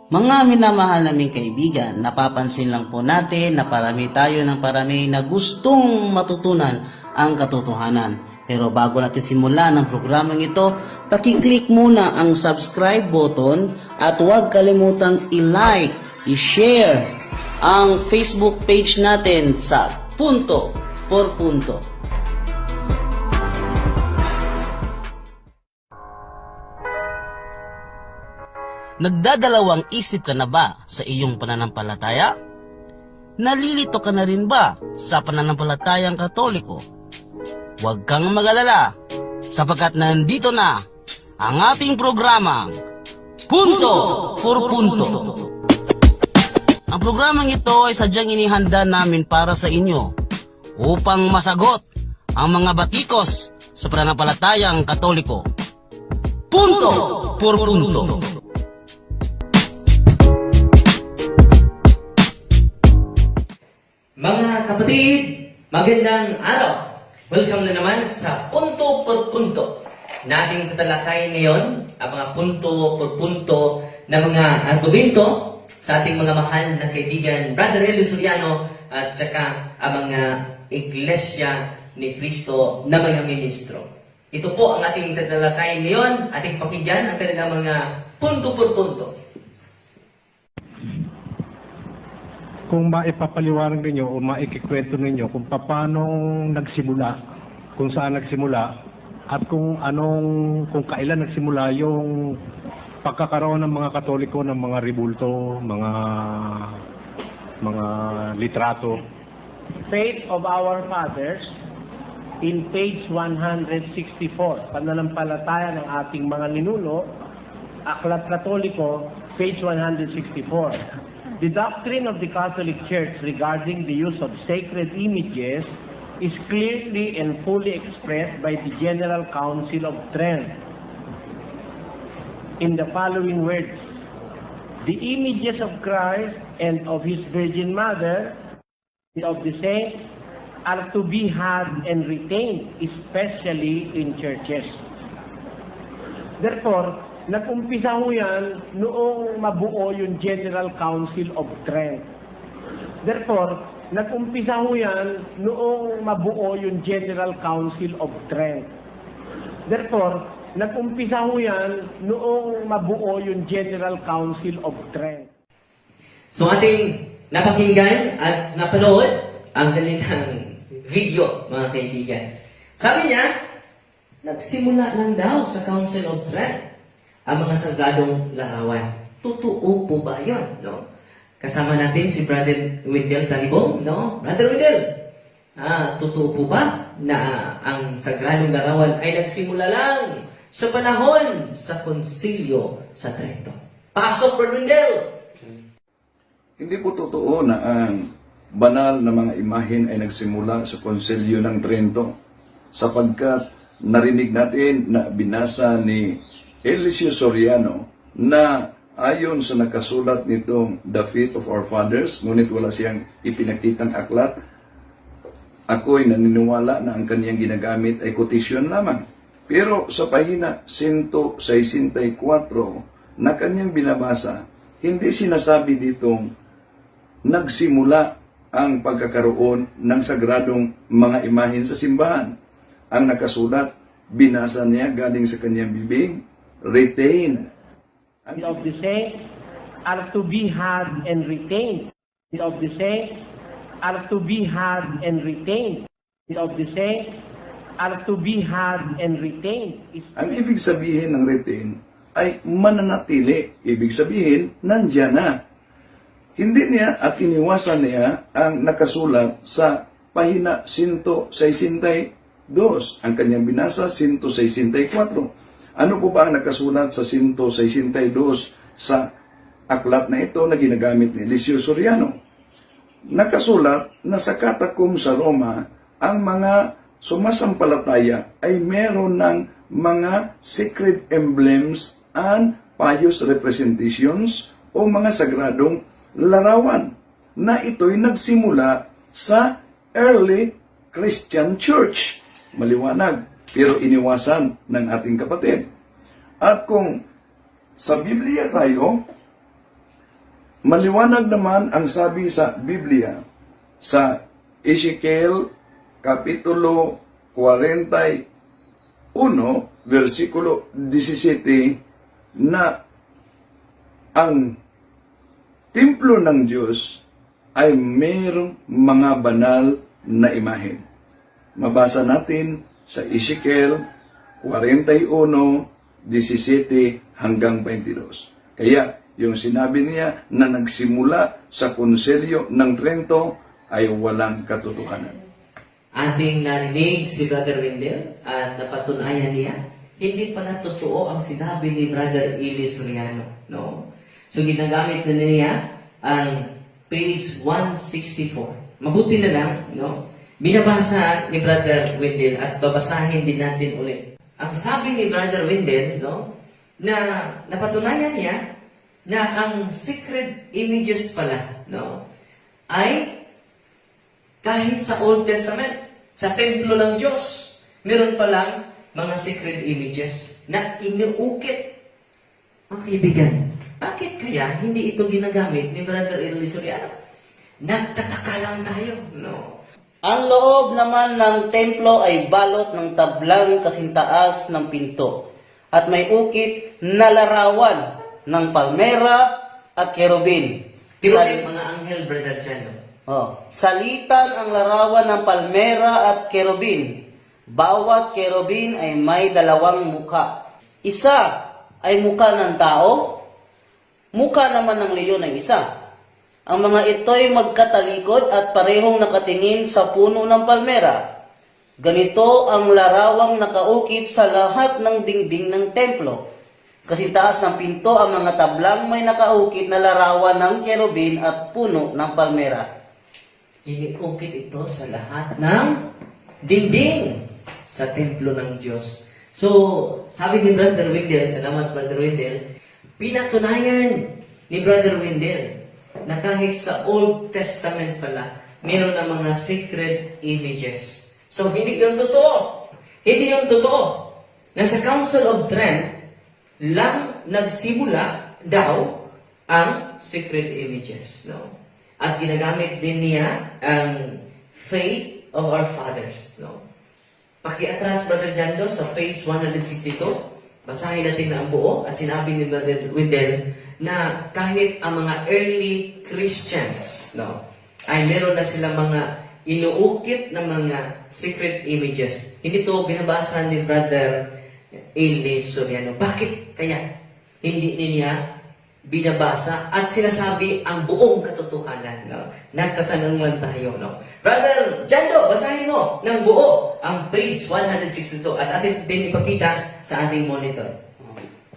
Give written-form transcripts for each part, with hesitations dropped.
Mga minamahal naming kaibigan, napapansin lang po natin na parami tayo ng parami na gustong matutunan ang katotohanan. Pero bago natin simulan ang programang ito, pakiclick muna ang subscribe button at huwag kalimutang i-like, i-share ang Facebook page natin sa Punto por Punto. Nagdadalawang isip ka na ba sa iyong pananampalataya? Nalilito ka na rin ba sa pananampalatayang Katoliko? Huwag kang mag-alala, sapagkat nandito na ang ating programang Punto por Punto. Ang programang ito ay sadyang inihanda namin para sa inyo upang masagot ang mga batikos sa pananampalatayang Katoliko. Punto por Punto. Mga kapatid, magandang araw. Welcome na naman sa Punto por Punto. Nating tatalakayin ngayon ang mga punto por punto na mga argumento sa ating mga mahal na kaibigan, Brother Eli Soriano at saka ang mga Iglesia ni Cristo na mga ministro. Ito po ang ating tatalakayin ngayon, ating pakinggan ang kanilang mga punto por punto. Kung maipapaliwanag ninyo o maikikwento ninyo kung paano nagsimula, kung saan nagsimula, at kung kailan nagsimula yung pagkakaroon ng mga Katoliko ng mga ribulto, mga litrato. Faith of our fathers in page 164, pananampalataya ng ating mga ninuno, Aklat Katoliko, page 164. The doctrine of the Catholic Church regarding the use of sacred images is clearly and fully expressed by the General Council of Trent in the following words: the images of Christ and of His Virgin Mother and of the saints are to be had and retained, especially in churches. Therefore, nag-umpisa ho yan noong mabuo yung General Council of Trent. Therefore, nag-umpisa ho yan noong mabuo yung General Council of Trent. Therefore, nag-umpisa ho yan noong mabuo yung General Council of Trent. So ating napakinggan at napanood ang kanilang video, mga kaibigan. Sabi niya, nagsimula lang daw sa Council of Trent ang mga sagradong larawan. Totoo po ba yun? No? Kasama natin si Brother Wendell Talibong. No? Brother Wendell, totoo po ba na ang sagradong larawan ay nagsimula lang sa panahon sa konsilyo sa Trento? Pasok, Brother Wendell! Hindi po totoo na ang banal na mga imahen ay nagsimula sa konsilyo ng Trento, sapagkat narinig natin na binasa ni Eliseo Soriano na ayon sa nakasulat nitong The Faith of Our Fathers, ngunit wala siyang ipinakitang aklat, ako'y naniniwala na ang kaniyang ginagamit ay quotation lamang. Pero sa pahina 164 na kaniyang binabasa, hindi sinasabi ditong nagsimula ang pagkakaroon ng sagradong mga imahen sa simbahan. Ang nakasulat, binasa niya galing sa kaniyang bibig, retain. Of the saints are to be had and retained. Of the saints are to be had and retained. Of the saints are to be had and retained. Ang ibig sabihin ng retain ay mananatili. Ibig sabihin, nandiyan na. Hindi niya at iniwasan niya ang nakasulat sa pahina 162. Ang kanyang binasa, 164. Ano po ba ang nakasulat sa 162 sa aklat na ito na ginagamit ni Eliseo Soriano? Nakasulat na sa katakom sa Roma, ang mga sumasampalataya ay meron ng mga sacred emblems and pious representations o mga sagradong larawan na ito'y nagsimula sa early Christian Church. Maliwanag, pero iniwasan ng ating kapatid. At kung sa Biblia tayo, Maliwanag naman ang sabi sa Biblia sa Ezekiel Kapitulo 41, versikulo 17, na ang templo ng Diyos ay mayroong mga banal na imahen. Mabasa natin sa Ezekiel 41:17 hanggang 22. Kaya, yung sinabi niya na nagsimula sa konselyo ng Trento ay walang katotohanan. Ating narinig si Brother Wendell at napatunayan niya, hindi pala totoo ang sinabi ni Brother Eli Soriano. No? So ginagamit na niya ang page 164. Mabuti na lang, no? Binabasa ni Brother Wendell at babasahin din natin ulit. Ang sabi ni Brother Wendell, no, na napatunayan niya na ang sacred images pala, no, ay kahit sa Old Testament, sa templo ng Diyos, meron palang mga sacred images na inuukit. Mga kaibigan, bakit kaya hindi ito ginagamit ni Brother Eli Soriano? Nagtataka lang tayo, no? Ang loob naman ng templo ay balot ng tablang kasintaas ng pinto at may ukit na larawan ng palmera at kerubin. Tiwalik mga anghel, Brother Jano. Salitan ang larawan ng palmera at kerubin. Bawat kerubin ay may dalawang muka. Isa ay muka ng tao, muka naman ng leyon ay isa. Ang mga ito'y magkatalikod at parehong nakatingin sa puno ng palmera. Ganito ang larawang nakaukit sa lahat ng dingding ng templo. Kasi taas ng pinto ang mga tablang may nakaukit na larawan ng kerubin at puno ng palmera. Iniukit ito sa lahat ng dingding sa templo ng Diyos. So, sabi ni Brother Wendell, salamat Brother Wendell, pinatunayan ni Brother Wendell na kahit sa Old Testament pala, meron na mga sacred images. So, hindi yung totoo. Hindi yung totoo. Na sa Council of Trent, lang nagsimula daw ang sacred images. No? At ginagamit din niya ang faith of our fathers. No? Pakiatras, Brother Jando, sa page 162, basahin natin na ang buo at sinabi ni Brother Wendell na kahit ang mga early Christians, no, ay meron na sila mga inuukit na mga secret images. Hindi to binabasa ni Brother Eli Soriano. Bakit kaya hindi niya binabasa at sinasabi ang buong katotohanan? No? Nagtatanong lang tayo. No? Brother Jando, basahin mo ng buo ang page 162 at atin din ipakita sa ating monitor.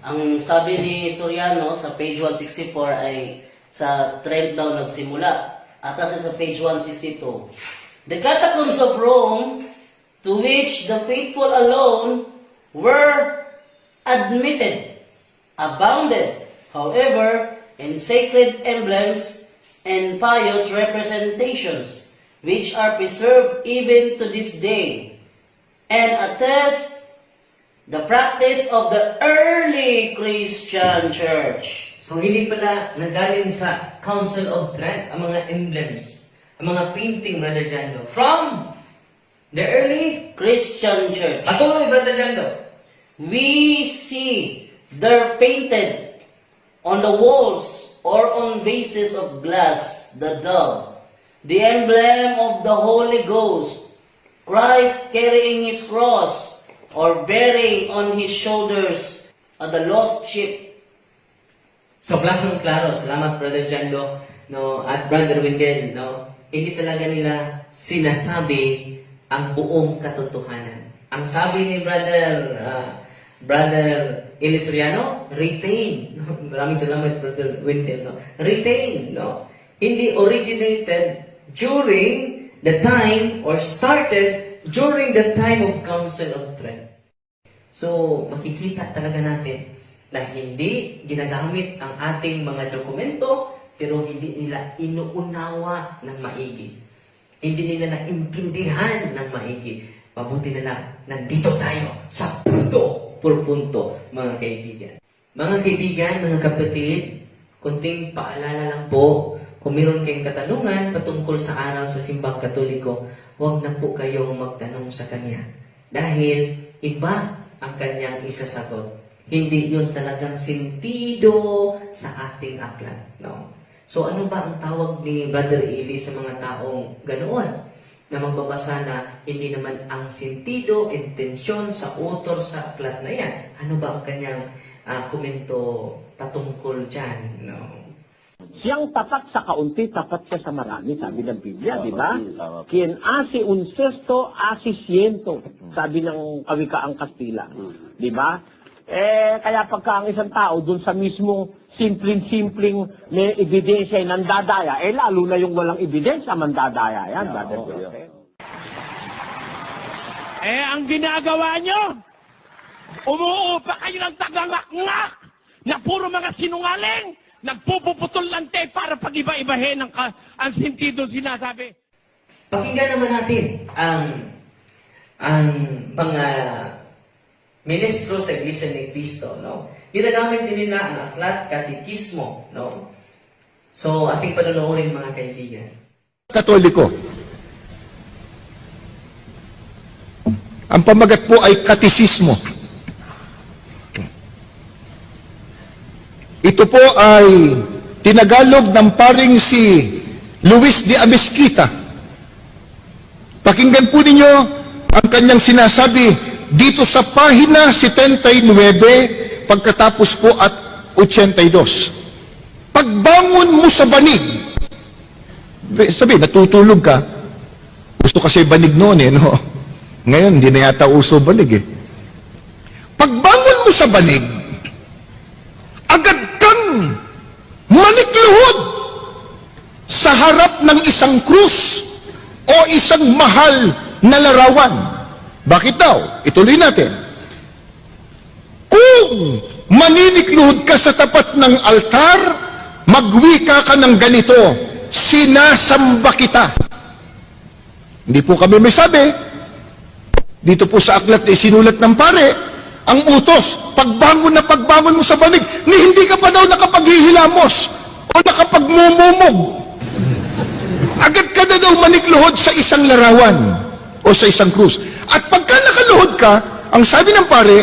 Ang sabi ni Soriano sa page 164 ay sa Trent daw nagsimula. At kasi sa page 162, the catacombs of Rome, to which the faithful alone were admitted, abounded, however, in sacred emblems and pious representations, which are preserved even to this day, and attest the practice of the early Christian church. So, hindi pala nagaling sa Council of Trent ang mga emblems, ang mga painting, Brother Jando, from the early Christian church. Patuloy, Brother Jando. We see there painted on the walls or on vases of glass the dove, the emblem of the Holy Ghost, Christ carrying his cross, or bearing on his shoulders the lost sheep. So, klaro, salamat Brother Jando, no, at Brother Wendell, no, hindi talaga nila sinasabi ang buong katotohanan. Ang sabi ni Brother Eli Soriano, retain. No? Maraming salamat Brother Wendell, no? Retain, no? Hindi originated during the time or started during the time of Council of Trent. So, makikita talaga natin na hindi ginagamit ang ating mga dokumento, pero hindi nila inuunawa ng maigi. Hindi nila naintindihan ng maigi. Mabuti na lang, nandito tayo sa punto, mga kaibigan. Mga kaibigan, mga kapatid, Kunting paalala lang po, kung meron kayong katanungan patungkol sa araw sa simbang Katoliko, huwag na po kayong magtanong sa kanya. Dahil iba ang kanyang isasagot. Hindi yun talagang sentido sa ating aklat. No? So ano ba ang tawag ni Brother Eli sa mga taong ganoon? Na magbabasa na hindi naman ang sentido, intensyon sa author sa aklat na yan. Ano ba ang kanyang komento patungkol dyan? No? Siyang tapat sa kaunti, tapat siya sa marami, sabi ng Biblia, di ba? Quien hace un cesto, hace ciento, sabi ng kawikaang Kastila. Di ba? Kaya pagka ang isang tao dun sa mismong simpleng-simpleng may ebidensya ay nandadaya, lalo na yung walang ebidensya, mandadaya yan, brother. Ang ginagawa nyo, umuupa kayo ng tagangak-ngak na puro mga sinungaling, nagpupuputol lante para pag-iba-ibahin ang sentido sinasabi. Pakinggan naman natin ang mga ministro sa Iglesia ni Cristo, no? Ginagamit din nila ang aklat katekismo, no? So, ating panunoorin mga kaibigan. Katoliko. Ang pamagat po ay katisismo. Ito po ay tinagalog ng paring si Luis de Amezquita. Pakinggan po ninyo ang kanyang sinasabi dito sa pahina 79, pagkatapos po at 82. Pagbangon mo sa banig, sabi, natutulog ka. Gusto kasi banig noon no? Ngayon, hindi na yata uso banig Pagbangon mo sa banig, agad kang manikluhod sa harap ng isang krus o isang mahal na larawan. Bakit daw? Ituloy natin. Kung maninikluhod ka sa tapat ng altar, magwika ka ng ganito, sinasamba kita. Hindi po kami may sabi. Dito po sa aklat na isinulat ng pare, ang utos, pagbangon mo sa banig, ni hindi ka pa daw nakapaghihilamos o nakapagmumumog. Agad ka na daw manikluhod sa isang larawan o sa isang krus. At pagka nakaluhod ka, ang sabi ng pare,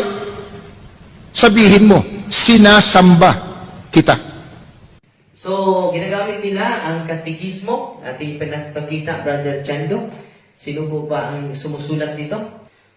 sabihin mo, sinasamba kita. So, ginagamit nila ang katekismo. Ating pinagpakita, Brother Chando. Sino po ba ang sumusulat dito?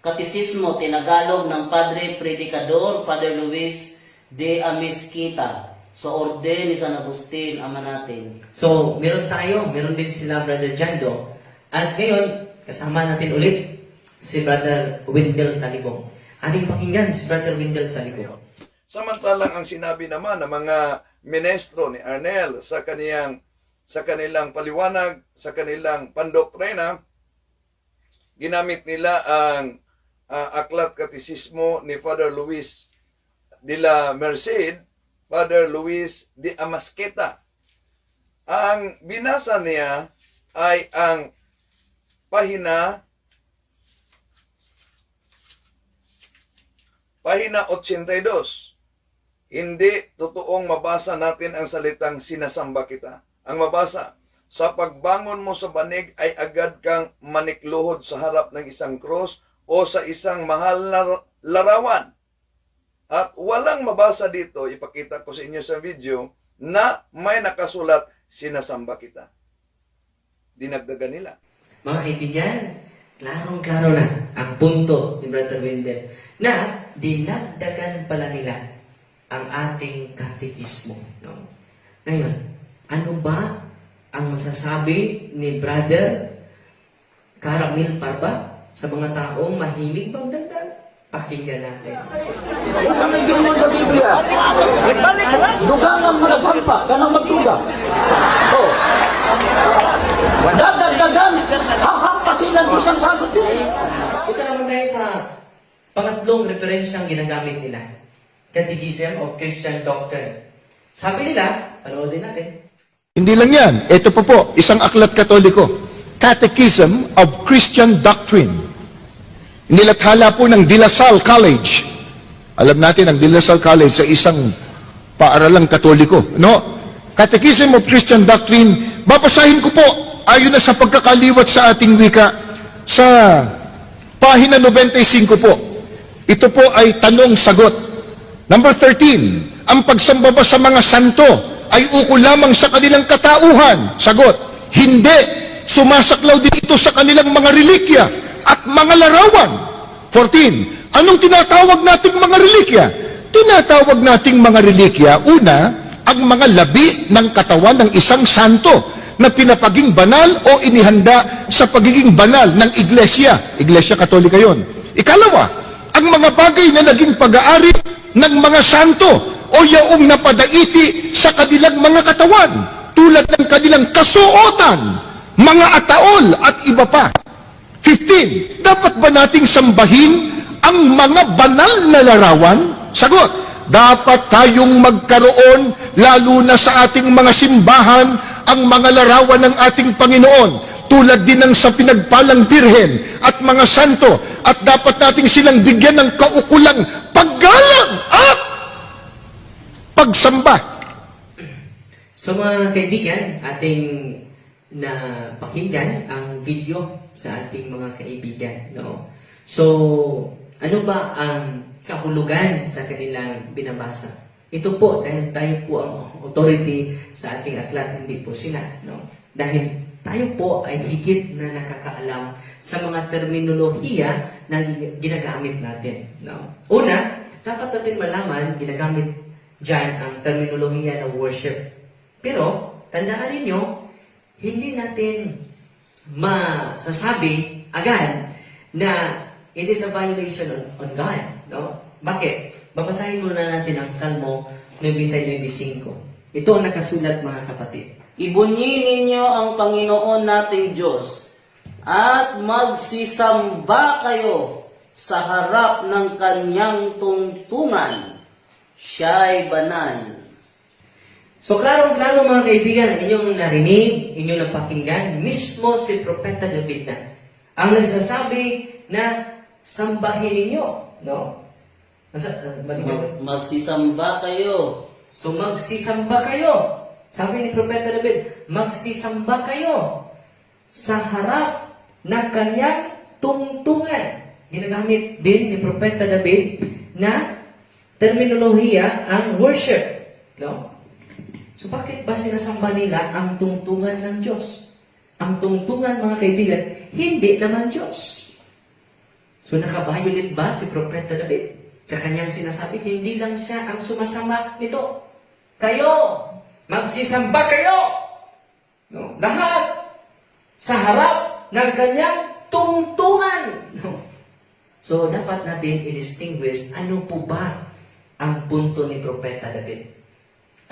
Katisismo, tinagalog ng Padre Predicador, Father Luis de Amezquita, sa orden ni San Agustin, ama natin. So, meron din sila, Brother Chando. At ngayon, kasama natin ulit si Brother Wendell Talibong. Ating pakinggan si Brother Wendell Talibong. Samantalang ang sinabi naman ng mga ministro ni Arnel sa kanilang paliwanag, sa kanilang pandoktrina, ginamit nila ang aklat katisismo ni Father Luis de la Merced, Father Luis de Amezquita. Ang binasa niya ay ang pahina 82. Hindi totoong mabasa natin ang salitang sinasamba kita. Ang mabasa, sa pagbangon mo sa banig ay agad kang manikluhod sa harap ng isang krus o sa isang mahal na larawan. At walang mabasa dito, ipakita ko sa inyo sa video, na may nakasulat, sinasamba kita. Dinagdagan nila. Mga kaibigan, klarong-klaro na ang punto ni Brother Wendell na dinagdagan pala nila ang ating katekismo. No? Ngayon, ano ba ang masasabi ni Brother Caramil Parba sa mga taong mahilig magdagdag? Pakinggan natin. Sa may ginawa sa Biblia, dugangan mo na sampa, kanang magduga. Oh. Dadagdagan, hahampasin ang isang sagot yun. Ito naman tayo sa pangatlong referensyang ginagamit nila. Catechism of Christian Doctrine. Sabi nila, panoodin natin. Hindi lang yan. Ito po, isang aklat katoliko. Catechism of Christian Doctrine. Nilathala po ng De La Salle College. Alam natin, ang De La Salle College sa isang paaralang katoliko. No? Catechism of Christian Doctrine, babasahin ko po ayon na sa pagkakaliwat sa ating wika sa pahina 95 po. Ito po ay tanong-sagot. Number 13, ang pagsamba ba sa mga santo ay ukol lamang sa kanilang katauhan? Sagot, hindi. Sumasaklaw din ito sa kanilang mga relikya at mga larawan. 14, anong tinatawag nating mga relikya? Tinatawag nating mga relikya, una, ang mga labi ng katawan ng isang santo na pinapaging banal o inihanda sa pagiging banal ng iglesia. Iglesia Katolika yon. Ikalawa, ang mga bagay na naging pag-aari ng mga santo o yaong napadaiti sa kanilang mga katawan, tulad ng kanilang kasuotan, mga ataol at iba pa. 15, dapat ba nating sambahin ang mga banal na larawan? Sagot, dapat tayong magkaroon, lalo na sa ating mga simbahan, ang mga larawan ng ating Panginoon, tulad din ng sa pinagpalang birhen at mga santo, at dapat nating silang bigyan ng kaukulang paggalang at pagsamba. So mga kaibigan, ating na pakinggan ang video sa ating mga kaibigan, no? So, ano ba ang kahulugan sa kanilang binabasa? Ito po, dahil tayo po ang authority sa ating aklat, hindi po sila, no? Dahil tayo po ay higit na nakakaalam sa mga terminolohiya na ginagamit natin, no? Una, dapat natin malaman, ginagamit dyan ang terminolohiya ng worship. Pero, tandaan ninyo, hindi natin masasabi agad na it is a violation on God. No? Bakit? Babasahin muna natin ang Salmo 99:5. Ito ang nakasulat, mga kapatid. Ibunyin ninyo ang Panginoon nating Diyos at magsisamba kayo sa harap ng kanyang tungtungan. Siya'y banal. So, klaro-klaro mga kaibigan, inyong narinig, inyong napakinggan, mismo si Propeta David na ang nagsasabi na sambahin ninyo, no? Magsisamba kayo. So, magsisamba kayo. Sabi ni Propeta David, magsisamba kayo sa harap ng kanyang tungtungan. Ginagamit din ni Propeta David na terminolohiya ang worship, no? So, bakit ba sinasamba nila ang tungtungan ng Diyos? Ang tungtungan, mga kaibigan, hindi naman Diyos. So, nakabiolate ba si Propeta David? Sa kanyang sinasabi, hindi lang siya ang sumasamba nito. Kayo, magsisamba kayo! No? Lahat sa harap ng kanyang tungtungan. No? So, dapat natin i-distinguish ano po ba ang punto ni Propeta David.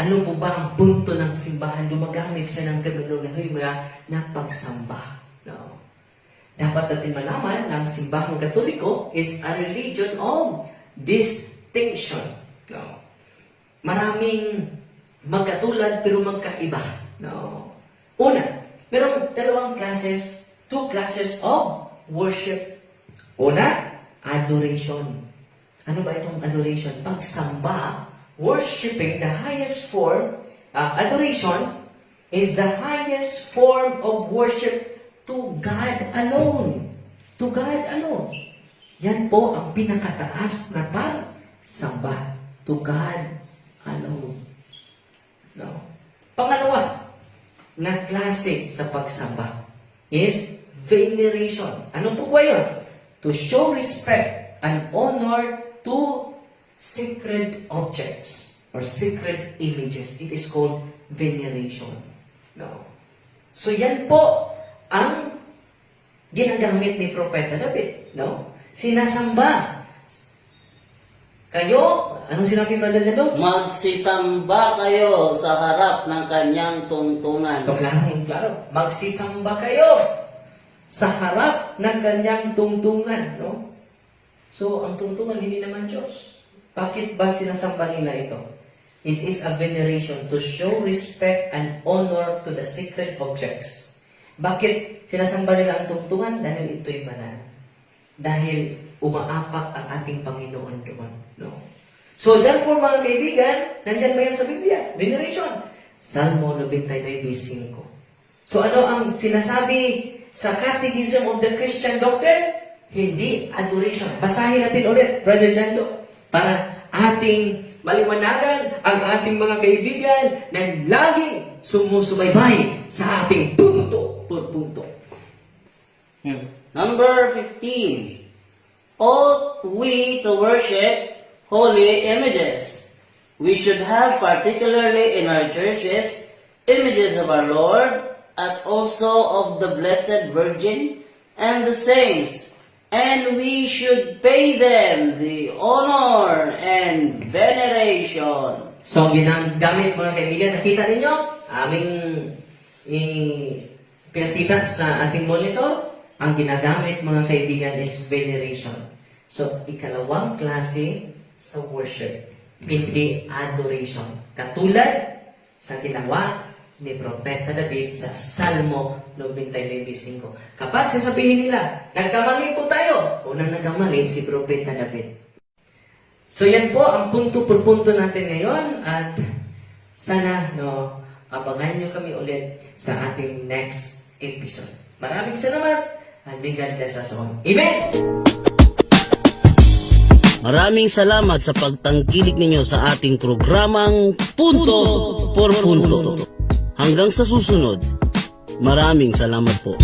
Ano po ba ang punto ng simbahan? Lumagamit siya ng terminolohiya na pagsamba. No? Dapat natin malaman na ang simbahang Katoliko is a religion of distinction. No? Maraming magkatulad pero magkaiba. No? Una, merong two classes of worship. Una, adoration. Ano ba itong adoration? Pagsamba. Worshipping, the highest form, adoration, is the highest form of worship to God alone. To God alone. Yan po ang pinakataas na pagsamba. To God alone. No? Pangalawa, na klase sa pagsamba is veneration. Ano po ba yun? To show respect and honor to sacred objects or sacred images. It is called veneration. No. So yan po ang ginagamit ni Propeta David. No? Sinasamba. Kayo, anong sinabi Brother Jado? Magsisamba kayo sa harap ng kanyang tungtungan. So klaro. Magsisamba kayo sa harap ng kanyang tungtungan. No? So ang tungtungan hindi naman Diyos. Bakit ba sinasamba nila ito? It is a veneration to show respect and honor to the sacred objects. Bakit sinasamba nila ang tungtungan? Dahil ito'y banal. Dahil umaapak ang ating Panginoon doon. No? So therefore, mga kaibigan, nandyan ba yan sa Biblia? Veneration. Salmo 99:5. So ano ang sinasabi sa Catechism of the Christian Doctrine? Hindi adoration. Basahin natin ulit, Brother Jando, para ating maliwanagan ang ating mga kaibigan na laging sumusubaybay sa ating punto por punto. Number 15. Ought we to worship holy images? We should have, particularly in our churches, images of our Lord, as also of the Blessed Virgin and the saints, and we should pay them the honor and veneration. So, ginagamit mga kaibigan, nakita ninyo? Aming pinakita sa ating monitor, ang ginagamit mga kaibigan is veneration. So, ikalawang klase sa worship, hindi adoration. Katulad sa ginawa ni Propeta David sa Salmo 99:5. Kapag sasabihin nila, nagkamali po tayo, unang nagkamali si Propeta David. So yan po ang punto por punto natin ngayon at sana abangan nyo kami ulit sa ating next episode. Maraming salamat and may God bless us all. Amen! Maraming salamat sa pagtangkilik ninyo sa ating programang Punto por Punto. Hanggang sa susunod, maraming salamat po.